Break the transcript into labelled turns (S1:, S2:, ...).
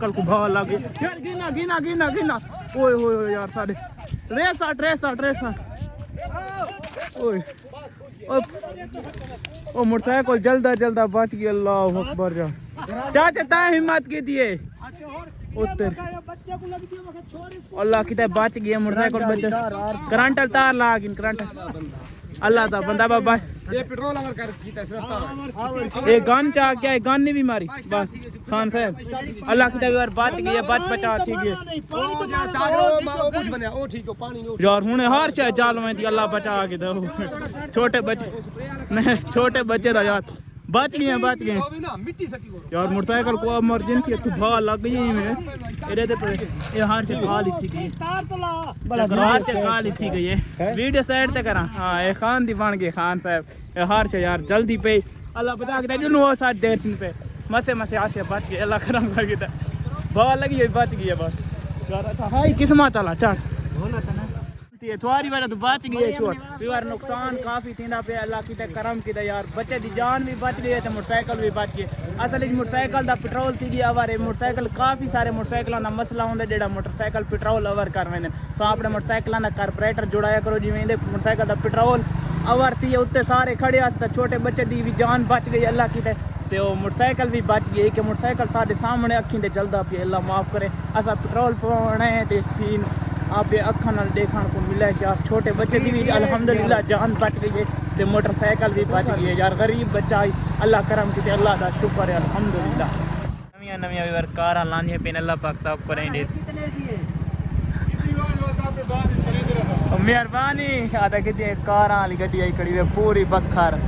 S1: कल को भाव लगे यार गिना गिना गिना गिना ओए ओए यार साढ़े रेसा ओए ओ मोटरसाइकिल जल्दा बच गया अल्लाह अकबर जा चाचा ता हिम्मत की दिए उतर अल्लाह की बच गया मोटरसाइकिल बच करंट तार लागिन करंट अल्लाह दा बंदा बाबा
S2: ये पेट्रोल अगर कर कीता इस
S1: ये गन चा क्या है गन नहीं भी मारी बस खान साहब अल्लाह की यार बच गई बच बचा थी गए यार हुने हर शय जाल में थी अल्लाह बचा के दो छोटे बच्चे दा यार बच गए यार मोटरसाइकिल को इमरजेंसी तू भाव लग गई में एरे पे ये हार से खा ली थी तार तो ला बड़ा से खा ली थी गई है वीडियो साइड ते करा हां ये खान दी बन गए खान साहब ये हार से यार जल्दी पे अल्लाह बता के जो नो साथ देर दिन पे मसे आशे बच गए अल्लाह करम कर के भाव लगी बच गई बस यार अच्छा हाय किस्मत वाला चल होना था ये थोड़ी वजह तो बच गई है छोड़ यार नुकसान काफी थींदा पे अल्लाह की करम की यार बच्चे दी जान भी बच गई है तो मोटरसाइकिल भी बच गई असल मोटरसाइकिल दा पेट्रोल थी गया अवर मोटरसाइकिल काफी सारे मोटरसाइकिलों का मसला होंगे जेड़ा मोटरसाइकिल पेट्रोल अवर कर वेंदे तो अपने मोटरसाइकिलों का कार्बोरेटर जुड़ाया करो जिवें मोटरसाइकिल का पेट्रोल अवर थी उत्ते सारे खड़े तो छोटे बच्चे दी भी जान बच गई अल्लाह की तो मोटरसाइकिल भी बच गई कि मोटरसाइकिल साढ़े सामने अखीं दे चलदा पे अल्लाह माफ़ करे असा पेट्रोल पवाना है तो सीन आप अखा नाल देखने को मिला यार छोटे बच्चे की भी अल्हम्दुलिल्लाह जान बच गई है तो मोटरसाइकिल भी बच गई है यार गरीब बच्चा अल्लाह करम की अल्लाह का शुक्र है अल्हम्दुलिल्लाह नवी कार लांदी पे अल्लाह पाक साहब करेंगे मेहरबानी आधा कि कार वाली गड्डी आई खड़ी है पूरी बखर